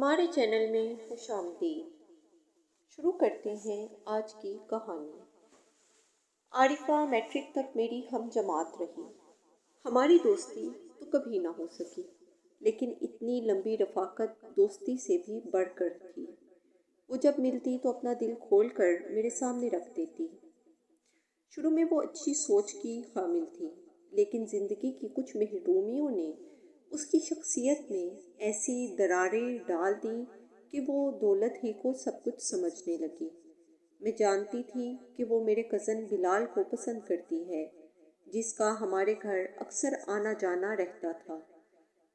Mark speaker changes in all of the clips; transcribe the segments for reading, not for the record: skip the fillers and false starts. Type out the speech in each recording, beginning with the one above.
Speaker 1: ہمارے چینل میں خوش آمدید۔ شروع کرتے ہیں آج کی کہانی۔ عارفہ میٹرک تک میری ہم جماعت رہی۔ ہماری دوستی تو کبھی نہ ہو سکی، لیکن اتنی لمبی رفاقت دوستی سے بھی بڑھ کر تھی۔ وہ جب ملتی تو اپنا دل کھول کر میرے سامنے رکھ دیتی۔ شروع میں وہ اچھی سوچ کی حامل تھی، لیکن زندگی کی کچھ محرومیوں نے اس کی شخصیت میں ایسی دراریں ڈال دیں کہ وہ دولت ہی کو سب کچھ سمجھنے لگی۔ میں جانتی تھی کہ وہ میرے کزن بلال کو پسند کرتی ہے، جس کا ہمارے گھر اکثر آنا جانا رہتا تھا۔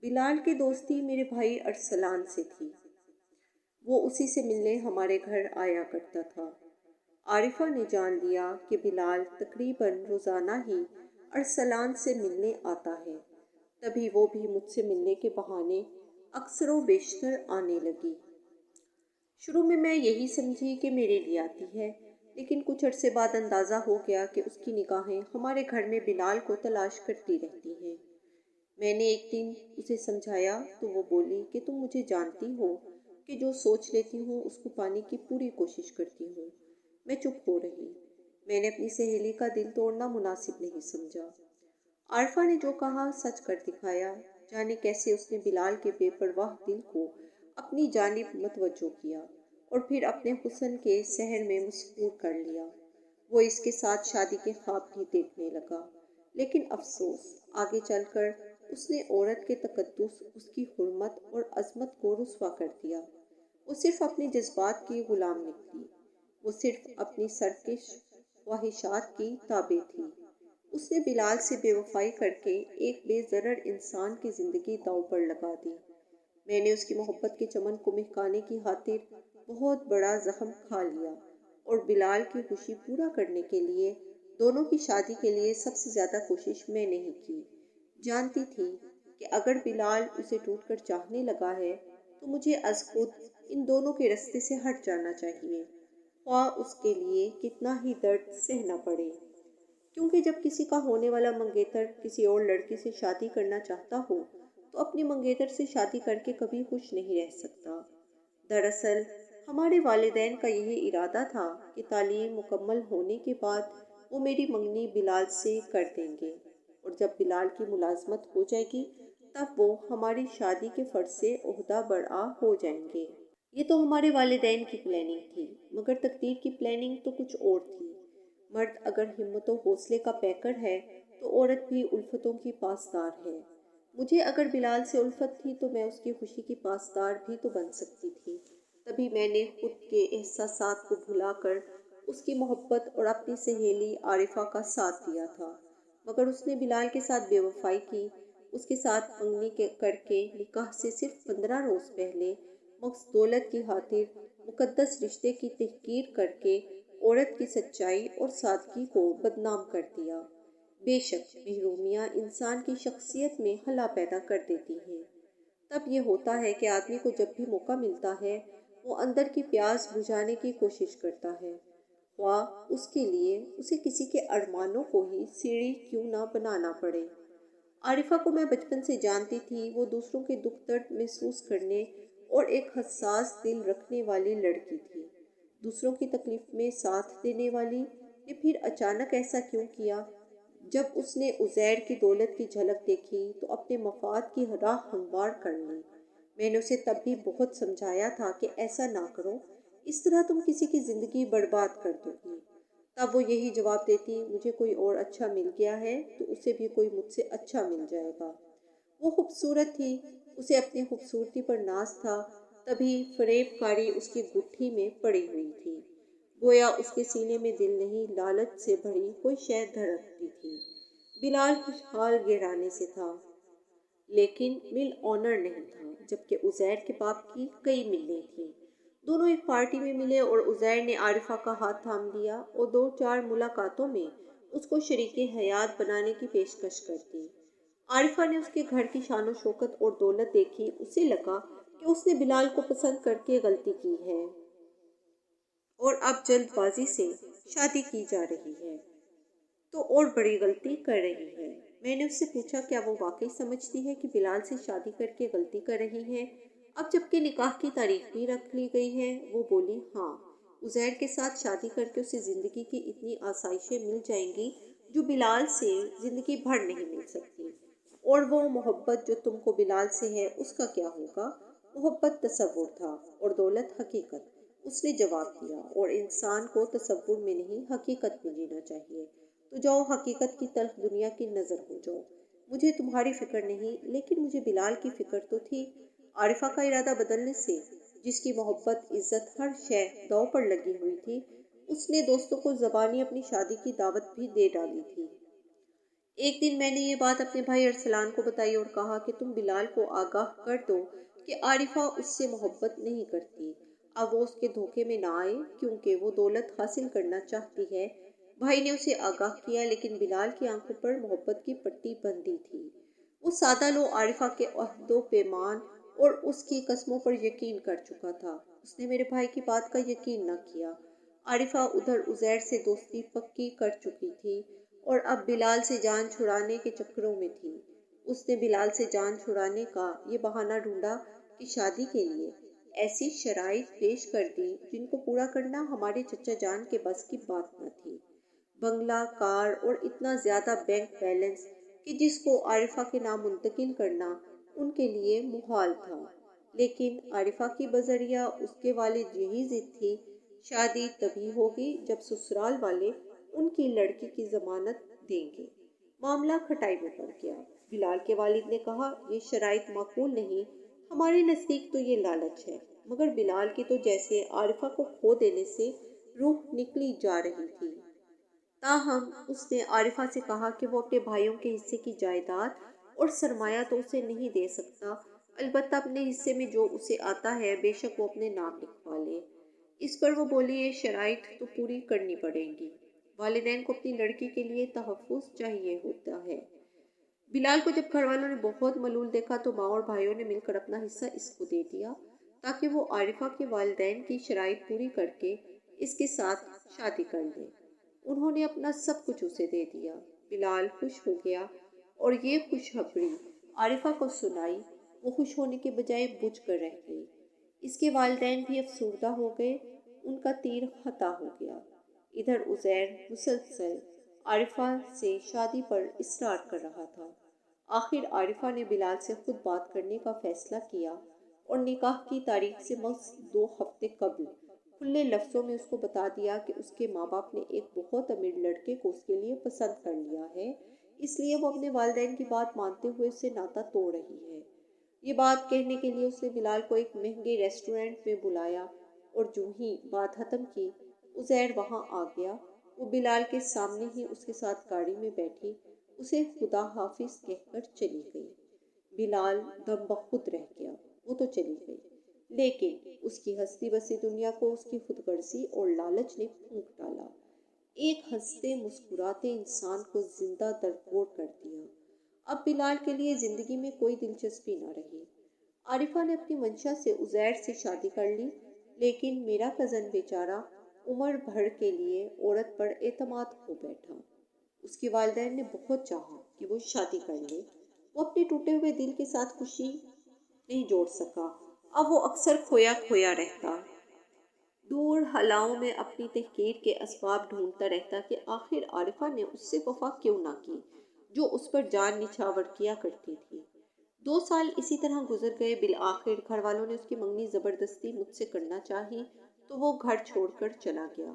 Speaker 1: بلال کی دوستی میرے بھائی ارسلان سے تھی۔ وہ اسی سے ملنے ہمارے گھر آیا کرتا تھا۔ عارفہ نے جان لیا کہ بلال تقریباً روزانہ ہی ارسلان سے ملنے آتا ہے، تبھی وہ بھی مجھ سے ملنے کے بہانے اکثر و بیشتر آنے لگی۔ شروع میں یہی سمجھی کہ میرے لیے آتی ہے، لیکن کچھ عرصے بعد اندازہ ہو گیا کہ اس کی نگاہیں ہمارے گھر میں بلال کو تلاش کرتی رہتی ہیں۔ میں نے ایک دن اسے سمجھایا تو وہ بولی کہ تم مجھے جانتی ہو کہ جو سوچ لیتی ہوں اس کو پانے کی پوری کوشش کرتی ہوں۔ میں چپ ہو رہی۔ میں نے اپنی سہیلی کا دل توڑنا مناسب نہیں سمجھا۔ عارفہ نے جو کہا سچ کر دکھایا۔ جانے کیسے اس نے بلال کے بے پرواہ دل کو اپنی جانب متوجہ کیا اور پھر اپنے حسن کے سحر میں مسحور کر لیا۔ وہ اس کے ساتھ شادی کے خواب بھی دیکھنے لگا، لیکن افسوس آگے چل کر اس نے عورت کے تقدس، اس کی حرمت اور عظمت کو رسوا کر دیا۔ وہ صرف اپنے جذبات کی غلام نکلی۔ وہ صرف اپنی سرکش خواہشات کی تابع تھی۔ اس نے بلال سے بے وفائی کر کے ایک بے ضرر انسان کی زندگی داؤ پر لگا دی۔ میں نے اس کی محبت کے چمن کو مہکانے کی خاطر بہت بڑا زخم کھا لیا اور بلال کی خوشی پورا کرنے کے لیے دونوں کی شادی کے لیے سب سے زیادہ کوشش میں نے ہی کی۔ جانتی تھی کہ اگر بلال اسے ٹوٹ کر چاہنے لگا ہے تو مجھے از خود ان دونوں کے راستے سے ہٹ جانا چاہیے، خواہ اس کے لیے کتنا ہی درد سہنا پڑے۔ کیونکہ جب کسی کا ہونے والا منگیتر کسی اور لڑکی سے شادی کرنا چاہتا ہو تو اپنی منگیتر سے شادی کر کے کبھی خوش نہیں رہ سکتا۔ دراصل ہمارے والدین کا یہی ارادہ تھا کہ تعلیم مکمل ہونے کے بعد وہ میری منگنی بلال سے کر دیں گے، اور جب بلال کی ملازمت ہو جائے گی تب وہ ہماری شادی کے فرض سے عہدہ برآ ہو جائیں گے۔ یہ تو ہمارے والدین کی پلاننگ تھی، مگر تقدیر کی پلاننگ تو کچھ اور تھی۔ مرد اگر ہمت و حوصلے کا پیکر ہے تو عورت بھی الفتوں کی پاسدار ہے۔ مجھے اگر بلال سے الفت تھی تو میں اس کی خوشی کی پاسدار بھی تو بن سکتی تھی۔ تبھی میں نے خود کے احساسات کو بھلا کر اس کی محبت اور اپنی سہیلی عارفہ کا ساتھ دیا تھا، مگر اس نے بلال کے ساتھ بے وفائی کی۔ اس کے ساتھ منگنی کر کے نکاح سے صرف 15 روز پہلے محض دولت کی خاطر مقدس رشتے کی تحقیر کر کے عورت کی سچائی اور سادگی کو بدنام کر دیا۔ بے شک محرومیاں انسان کی شخصیت میں خلا پیدا کر دیتی ہیں۔ تب یہ ہوتا ہے کہ آدمی کو جب بھی موقع ملتا ہے وہ اندر کی پیاس بجھانے کی کوشش کرتا ہے، خواہ اس کے لیے اسے کسی کے ارمانوں کو ہی سیڑھی کیوں نہ بنانا پڑے۔ عارفہ کو میں بچپن سے جانتی تھی۔ وہ دوسروں کے دکھ درد محسوس کرنے اور ایک حساس دل رکھنے والی لڑکی تھی، دوسروں کی تکلیف میں ساتھ دینے والی۔ نے پھر اچانک ایسا کیوں کیا؟ جب اس نے عزیر کی دولت کی جھلک دیکھی تو اپنے مفاد کی راہ ہموار کر لی۔ میں نے اسے تب بھی بہت سمجھایا تھا کہ ایسا نہ کرو، اس طرح تم کسی کی زندگی برباد کر دو گی۔ تب وہ یہی جواب دیتی، مجھے کوئی اور اچھا مل گیا ہے تو اسے بھی کوئی مجھ سے اچھا مل جائے گا۔ وہ خوبصورت تھی، اسے اپنی خوبصورتی پر ناز تھا، تبھی فریب کاری اس کی گٹھی میں پڑی ہوئی تھی۔ گویا اس کے سینے میں دل نہیں، لالچ سے بھری کوئی شے دھڑکتی تھی۔ بلال خوشحال گھرانے سے تھا، لیکن مل آنر نہیں تھا، جبکہ عزیر کے باپ کی کئی ملیں تھیں۔ دونوں ایک پارٹی میں ملے اور عزیر نے عارفہ کا ہاتھ تھام لیا اور 2-4 ملاقاتوں میں اس کو شریک حیات بنانے کی پیشکش کر دی۔ عارفہ نے اس کے گھر کی شان و شوکت اور دولت دیکھی۔ اسے لگا کہ اس نے بلال کو پسند کر کے غلطی کی ہے اور اب جلد بازی سے شادی کی جا رہی ہے تو اور بڑی غلطی کر رہی ہے۔ میں نے اس سے پوچھا کیا وہ واقعی سمجھتی ہے کہ بلال سے شادی کر کے غلطی کر رہی ہے؟ اب جب کہ نکاح کی تاریخ بھی رکھ لی گئی ہے، وہ بولی ہاں، عزیر کے ساتھ شادی کر کے اسے زندگی کی اتنی آسائشیں مل جائیں گی جو بلال سے زندگی بھر نہیں مل سکتی۔ اور وہ محبت جو تم کو بلال سے ہے اس کا کیا ہوگا؟ محبت تصور تھا اور دولت حقیقت۔ اس نے جواب دیا، اور انسان کو تصور میں نہیں حقیقت میں جینا چاہیے۔ تو جاؤ حقیقت کی تلخ دنیا کی نظر ہو جاؤ۔ مجھے تمہاری فکر نہیں، لیکن مجھے بلال کی فکر تو تھی۔ عارفہ کا ارادہ بدلنے سے، جس کی محبت، عزت، ہر شے داؤ پر لگی ہوئی تھی، اس نے دوستوں کو زبانی اپنی شادی کی دعوت بھی دے ڈالی تھی۔ ایک دن میں نے یہ بات اپنے بھائی ارسلان کو بتائی اور کہا کہ تم بلال کو آگاہ کر دو کہ عارفہ اس سے محبت نہیں کرتی۔ اب وہ اس کے دھوکے میں نہ آئے، کیونکہ وہ دولت حاصل کرنا چاہتی ہے۔ بھائی نے اسے آگاہ کیا، لیکن بلال کی آنکھوں پر محبت کی پٹی بندھی تھی۔ وہ سادہ لو عارفہ کے عہد و پیمان اور اس کی قسموں پر یقین کر چکا تھا۔ اس نے میرے بھائی کی بات کا یقین نہ کیا۔ عارفہ ادھر عزیر سے دوستی پکی کر چکی تھی اور اب بلال سے جان چھڑانے کے چکروں میں تھی۔ اس نے بلال سے جان چھڑانے کا یہ بہانہ ڈھونڈا کہ شادی کے لیے ایسی شرائط پیش کر دی جن کو پورا کرنا ہمارے چچا جان کے بس کی بات نہ تھی۔ بنگلہ، کار اور اتنا زیادہ بینک بیلنس کہ جس کو عارفہ کے نام منتقل کرنا ان کے لیے محال تھا۔ لیکن عارفہ کی بذریعہ اس کے والد یہی ضد تھی، شادی تبھی ہوگی جب سسرال والے ان کی لڑکی کی ضمانت دیں گے۔ معاملہ کھٹائی میں پڑ گیا۔ بلال کے والد نے کہا، یہ شرائط معقول نہیں، ہمارے نزدیک تو یہ لالچ ہے۔ مگر بلال کی تو جیسے عارفہ کو کھو دینے سے روح نکلی جا رہی تھی۔ تاہم اس نے عارفہ سے کہا کہ وہ اپنے بھائیوں کے حصے کی جائیداد اور سرمایہ تو اسے نہیں دے سکتا، البتہ اپنے حصے میں جو اسے آتا ہے بے شک وہ اپنے نام لکھوا لے۔ اس پر وہ بولی، یہ شرائط تو پوری کرنی پڑیں گی۔ والدین کو اپنی لڑکی کے لیے تحفظ چاہیے ہوتا ہے۔ بلال کو جب گھر والوں نے بہت ملول دیکھا تو ماں اور بھائیوں نے مل کر اپنا حصہ اس کو دے دیا تاکہ وہ عارفہ کے والدین کی شرائط پوری کر کے اس کے ساتھ شادی کر لیں۔ انہوں نے اپنا سب کچھ اسے دے دیا۔ بلال خوش ہو گیا اور یہ خوشخبری عارفہ کو سنائی۔ وہ خوش ہونے کے بجائے بجھ کر رہ گئی۔ اس کے والدین بھی افسردہ ہو گئے، ان کا تیر خطا ہو گیا۔ ادھر عزیر مسلسل عارفہ سے شادی پر اصرار کر رہا تھا۔ آخر عارفہ نے بلال سے خود بات کرنے کا فیصلہ کیا اور نکاح کی تاریخ سے محض 2 ہفتے قبل کھلے لفظوں میں اس کو بتا دیا کہ اس کے ماں باپ نے ایک بہت امیر لڑکے کو اس کے لیے پسند کر لیا ہے، اس لیے وہ اپنے والدین کی بات مانتے ہوئے اس سے ناطہ توڑ رہی ہے۔ یہ بات کہنے کے لیے اس نے بلال کو ایک مہنگے ریسٹورنٹ میں بلایا اور جو ہی بات ختم کی، عزیر وہاں آ گیا۔ وہ بلال کے سامنے ہی اس کے ساتھ گاڑی میں بیٹھی اسے خدا حافظ کہہ کر چلی گئی۔ بلال دم بخود رہ گیا۔ وہ تو چلی گئی، لیکن اس کی ہستی بسی دنیا کو اس کی خود غرضی اور لالچ نے پھونک ڈالا۔ ایک ہنستے مسکراتے انسان کو زندہ درگور کر دیا۔ اب بلال کے لیے زندگی میں کوئی دلچسپی نہ رہی۔ عارفہ نے اپنی منشا سے عزیر سے شادی کر لی، لیکن میرا کزن بیچارہ عمر بھر کے لیے عورت پر اعتماد کھو بیٹھا۔ اس کے والدین نے بہت چاہا کہ وہ شادی کر لے۔ وہ اپنے ٹوٹے ہوئے دل کے ساتھ خوشی نہیں جوڑ سکا۔ اب وہ اکثر کھویا کھویا رہتا، دور ہلاؤں میں اپنی تحقیر کے اسباب ڈھونڈتا رہتا کہ آخر عارفہ نے اس سے وفا کیوں نہ کی جو اس پر جان نچھاور کیا کرتی تھی۔ 2 سال اسی طرح گزر گئے۔ بالآخر گھر والوں نے اس کی منگنی زبردستی مجھ سے کرنا چاہی تو وہ گھر چھوڑ کر چلا گیا۔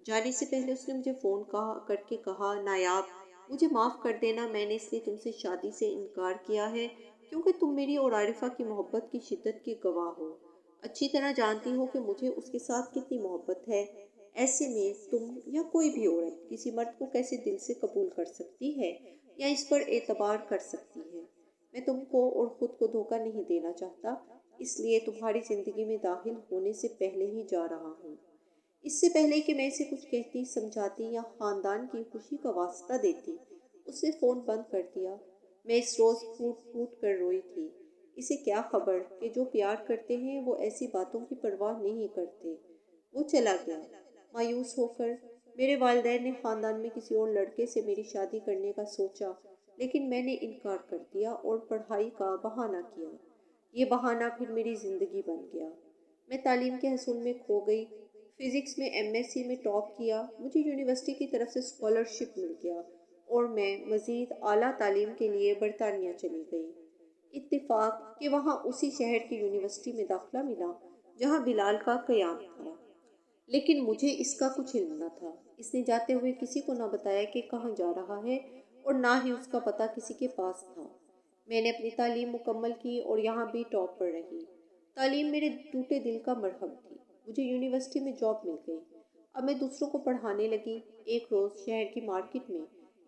Speaker 1: جانے سے پہلے اس نے مجھے فون کر کے کہا، نایاب، مجھے معاف کر دینا، میں نے اس لیے تم سے شادی سے انکار کیا ہے کیونکہ تم میری اور عارفہ کی محبت کی شدت کی گواہ ہو۔ اچھی طرح جانتی ہو کہ مجھے اس کے ساتھ کتنی محبت ہے۔ ایسے میں تم یا کوئی بھی عورت کسی مرد کو کیسے دل سے قبول کر سکتی ہے یا اس پر اعتبار کر سکتی ہے؟ میں تم کو اور خود کو دھوکہ نہیں دینا چاہتا، اس لیے تمہاری زندگی میں داخل ہونے سے پہلے ہی جا رہا ہوں۔ اس سے پہلے کہ میں اسے کچھ کہتی، سمجھاتی یا خاندان کی خوشی کا واسطہ دیتی، اس نے فون بند کر دیا۔ میں اس روز پھوٹ پھوٹ کر روئی تھی۔ اسے کیا خبر کہ جو پیار کرتے ہیں وہ ایسی باتوں کی پرواہ نہیں کرتے۔ وہ چلا گیا مایوس ہو کر۔ میرے والدین نے خاندان میں کسی اور لڑکے سے میری شادی کرنے کا سوچا، لیکن میں نے انکار کر دیا اور پڑھائی کا بہانہ کیا۔ یہ بہانہ پھر میری زندگی بن گیا۔ میں تعلیم کے حصول میں کھو گئی۔ فزکس میں ایم ایس سی میں ٹاپ کیا، مجھے یونیورسٹی کی طرف سے اسکالرشپ مل گیا اور میں مزید اعلیٰ تعلیم کے لیے برطانیہ چلی گئی۔ اتفاق کہ وہاں اسی شہر کی یونیورسٹی میں داخلہ ملا جہاں بلال کا قیام تھا، لیکن مجھے اس کا کچھ علم نہ تھا۔ اس نے جاتے ہوئے کسی کو نہ بتایا کہ کہاں جا رہا ہے اور نہ ہی اس کا پتہ کسی کے پاس تھا۔ میں نے اپنی تعلیم مکمل کی اور یہاں بھی ٹاپ پر رہی۔ تعلیم میرے ٹوٹے دل کا مرہم تھی۔ مجھے یونیورسٹی میں جاب مل گئی۔ اب میں دوسروں کو پڑھانے لگی۔ ایک روز شہر کی مارکیٹ میں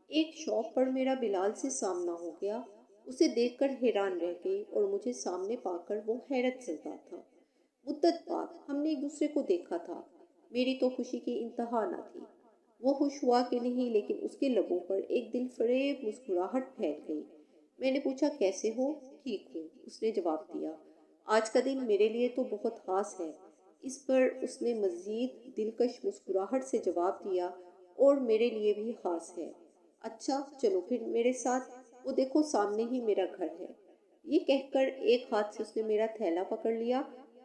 Speaker 1: ایک شاپ پر میرا بلال سے سامنا ہو گیا۔ اسے دیکھ کر حیران رہ گئی اور مجھے سامنے پا کر وہ حیرت زدہ تھا۔ مدت بعد ہم نے ایک دوسرے کو دیکھا تھا۔ میری تو خوشی کی انتہا نہ تھی۔ وہ خوش ہوا کہ نہیں، لیکن اس کے لبوں پر ایک دل فریب مسکراہٹ پھیل گئی۔ میں نے پوچھا کیسے ہو؟ ٹھیک ہوں، اس نے جواب دیا۔ آج کا دن میرے لیے تو بہت خاص ہے۔ اس پر اس نے مزید دلکش مسکراہٹ سے جواب دیا، اور میرے لیے بھی خاص ہے۔ اچھا چلو پھر میرے ساتھ، وہ دیکھو سامنے ہی میرا گھر ہے۔ یہ کہہ کر ایک ہاتھ سے اس نے میرا تھیلا پکڑ لیا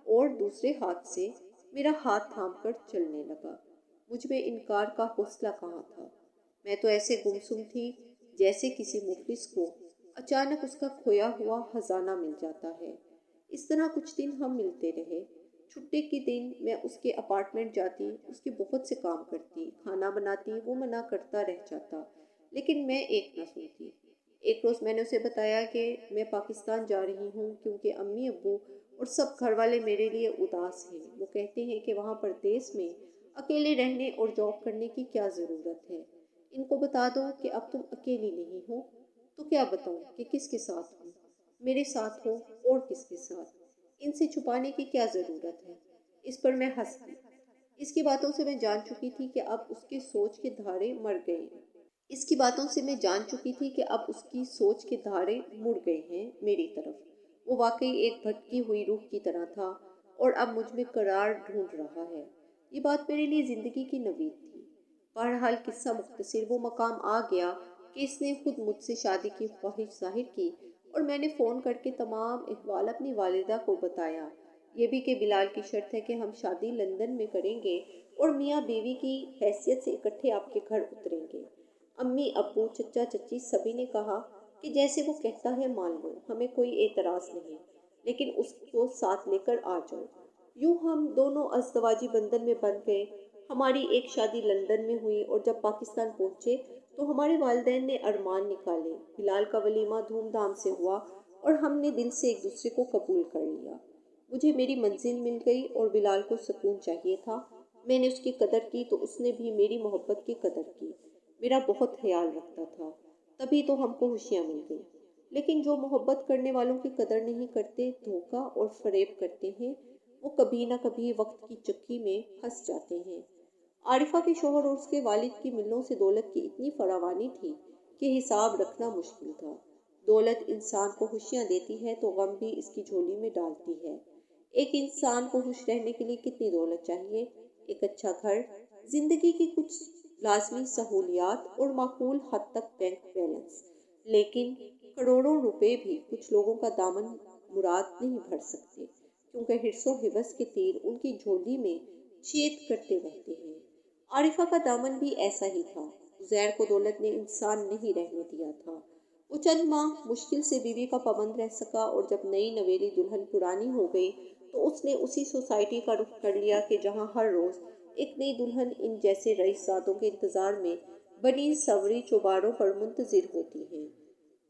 Speaker 1: اور دوسرے ہاتھ سے میرا ہاتھ تھام کر چلنے لگا۔ مجھ میں انکار کا حوصلہ کہاں تھا۔ میں تو ایسے گمسم تھی جیسے کسی مفلس کو اچانک اس کا کھویا ہوا خزانہ مل جاتا ہے۔ اس طرح کچھ دن ہم ملتے رہے۔ چھٹی کے دن میں اس کے اپارٹمنٹ جاتی، اس کے بہت سے کام کرتی، کھانا بناتی، وہ منع کرتا رہ جاتا، لیکن میں ایک نہ سنتی۔ ایک روز میں نے اسے بتایا کہ میں پاکستان جا رہی ہوں کیونکہ امی ابو اور سب گھر والے میرے لیے اداس ہیں۔ وہ کہتے ہیں کہ وہاں پردیس میں اکیلے رہنے اور جاب کرنے کی کیا ضرورت ہے۔ ان کو بتا دو کہ اب تم اکیلی نہیں ہو۔ تو کیا بتاؤں کہ کس کے ساتھ ہوں؟ میرے ساتھ ہو اور کس کے ساتھ؟ ان سے چھپانے کی کیا ضرورت ہے؟ اس پر میں ہنس دی۔ اس کی باتوں سے میں جان چکی تھی کہ اب اس کے سوچ کے دھارے مر گئے ہیں۔ اس کی باتوں سے میں جان چکی تھی کہ اب اس کی سوچ کے دھارے مڑ گئے ہیں میری طرف۔ وہ واقعی ایک بھٹکی ہوئی روح کی طرح تھا اور اب مجھ میں قرار ڈھونڈ رہا ہے۔ یہ بات میرے لیے زندگی کی نوید تھی۔ بہرحال قصہ مختصر، وہ مقام آ گیا کہ اس نے خود مجھ سے شادی کی خواہش ظاہر کی اور میں نے فون کر کے تمام احوال اپنی والدہ کو بتایا۔ یہ بھی کہ بلال کی شرط ہے کہ ہم شادی لندن میں کریں گے اور میاں بیوی کی حیثیت سے اکٹھے آپ کے گھر اتریں گے۔ امی ابو چچا چچی سبھی نے کہا کہ جیسے وہ کہتا ہے مان لو، ہمیں کوئی اعتراض نہیں، لیکن اس کو ساتھ لے کر آ جاؤ۔ یوں ہم دونوں ازدواجی بندھن میں بندھ گئے۔ ہماری ایک شادی لندن میں ہوئی اور جب پاکستان پہنچے تو ہمارے والدین نے ارمان نکالے۔ بلال کا ولیمہ دھوم دھام سے ہوا اور ہم نے دل سے ایک دوسرے کو قبول کر لیا۔ مجھے میری منزل مل گئی اور بلال کو سکون چاہیے تھا۔ میں نے اس کی قدر کی تو اس نے بھی میری محبت کی قدر کی، میرا بہت خیال رکھتا تھا، تبھی تو ہم کو خوشیاں مل گئیں۔ لیکن جو محبت کرنے والوں کی قدر نہیں کرتے، دھوکہ اور فریب کرتے ہیں، وہ کبھی نہ کبھی وقت کی چکی میں پھنس جاتے ہیں۔ عارفہ کے شوہر اور اس کے والد کی ملوں سے دولت کی اتنی فراوانی تھی کہ حساب رکھنا مشکل تھا۔ دولت انسان کو خوشیاں دیتی ہے تو غم بھی اس کی جھولی میں ڈالتی ہے۔ ایک انسان کو خوش رہنے کے لیے کتنی دولت چاہیے؟ ایک اچھا گھر، زندگی کی کچھ لازمی سہولیات اور معقول حد تک بینک بیلنس، لیکن کروڑوں روپے بھی کچھ لوگوں کا دامن مراد نہیں بھر سکتے، کیونکہ حرص و ہوس کے تیر ان کی جھولی میں چھید کرتے رہتے ہیں۔ عارفہ کا دامن بھی ایسا ہی تھا۔ زیر کو دولت نے انسان نہیں رہنے دیا تھا۔ وہ چند ماہ مشکل سے بیوی کا پابند رہ سکا اور جب نئی نویلی دلہن پرانی ہو گئی تو اس نے اسی سوسائٹی کا رخ کر لیا کہ جہاں ہر روز ایک نئی دلہن ان جیسے رئیس زادوں کے انتظار میں بنی سنوری چوباروں پر منتظر ہوتی ہیں۔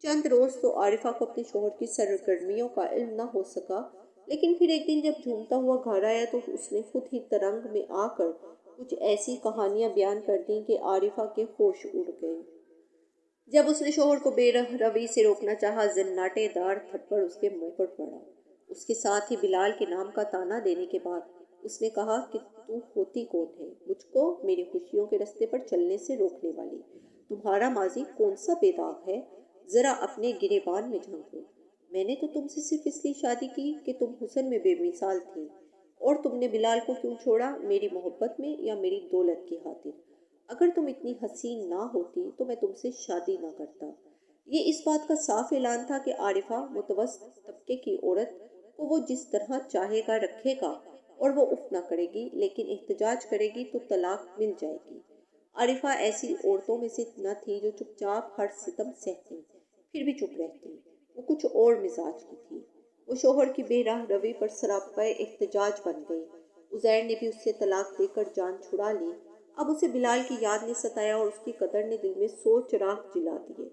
Speaker 1: چند روز تو عارفہ کو اپنے شوہر کی سرگرمیوں کا علم نہ ہو سکا، لیکن پھر ایک دن جب جھومتا ہوا گھر آیا تو اس نے خود ہی ترنگ میں آ کر کچھ ایسی کہانیاں بیان کر دیں کہ عارفہ کے ہوش اڑ گئے۔ جب اس نے شوہر کو بے روی سے روکنا چاہا، زناٹے دار تھپڑ اس کے منہ پر پڑا۔ اس کے ساتھ ہی بلال کے نام کا طعنہ دینے کے بعد اس نے کہا کہ تو ہوتی کون ہے مجھ کو میری خوشیوں کے رستے پر چلنے سے روکنے والی؟ تمہارا ماضی کون سا بے داغ ہے؟ ذرا اپنے گریبان میں جھانکو۔ میں نے تو تم سے صرف اس لیے شادی کی کہ تم حسن میں بے مثال تھی، اور تم نے بلال کو کیوں چھوڑا؟ میری محبت میں یا میری دولت کی خاطر؟ اگر تم اتنی حسین نہ ہوتی تو میں تم سے شادی نہ کرتا۔ یہ اس بات کا صاف اعلان تھا کہ عارفہ متوسط طبقے کی عورت کو وہ جس طرح چاہے گا رکھے گا اور وہ اف نہ کرے گی، لیکن احتجاج کرے گی تو طلاق مل جائے گی۔ عارفہ ایسی عورتوں میں سے نہ تھی جو چپ چاپ ہر ستم سہتی، پھر بھی چپ رہتی۔ وہ کچھ اور مزاج کی تھی۔ وہ شوہر کی بے راہ روی پر سراپا احتجاج بن گئی۔ عزیر نے بھی اس سے طلاق دے کر جان چھڑا لی۔ اب اسے بلال کی یاد نے ستایا اور اس کی قدر نے دل میں 100 چراغ جلا دیے۔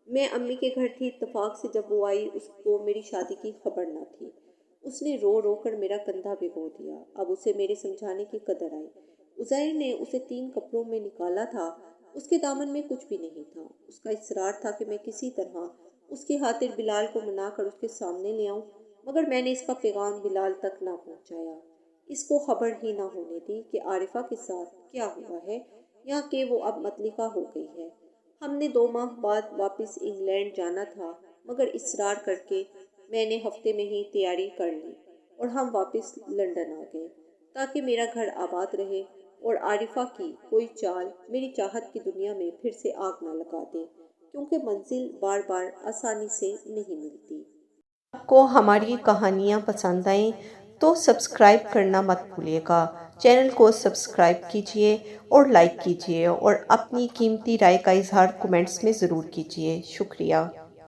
Speaker 1: میں امی کے گھر تھی، اتفاق سے جب وہ آئی اس کو میری شادی کی خبر نہ تھی۔ اس نے رو رو کر میرا کندھا بھگو دیا۔ اب اسے میرے سمجھانے کی قدر آئی۔ عزیر نے اسے 3 کپڑوں میں نکالا تھا، اس کے دامن میں کچھ بھی نہیں تھا۔ اس کا اصرار تھا کہ میں کسی طرح اس کی خاطر بلال کو منا کر اس کے سامنے لے آؤں، مگر میں نے اس کا پیغام بلال تک نہ پہنچایا۔ اس کو خبر ہی نہ ہونے دی کہ عارفہ کے ساتھ کیا ہوا ہے یا کہ وہ اب مطلقہ ہو گئی ہے۔ ہم نے 2 ماہ بعد واپس انگلینڈ جانا تھا، مگر اصرار کر کے میں نے ہفتے میں ہی تیاری کر لی اور ہم واپس لندن آ گئے تاکہ میرا گھر آباد رہے اور عارفہ کی کوئی چال میری چاہت کی دنیا میں پھر سے آگ نہ لگا دے، کیونکہ منزل بار بار آسانی سے نہیں ملتی۔ آپ کو ہماری کہانیاں پسند آئیں تو سبسکرائب کرنا مت بھولیے گا۔ چینل کو سبسکرائب کیجیے اور لائک کیجیے اور اپنی قیمتی رائے کا اظہار کمنٹس میں ضرور کیجیے۔ شکریہ۔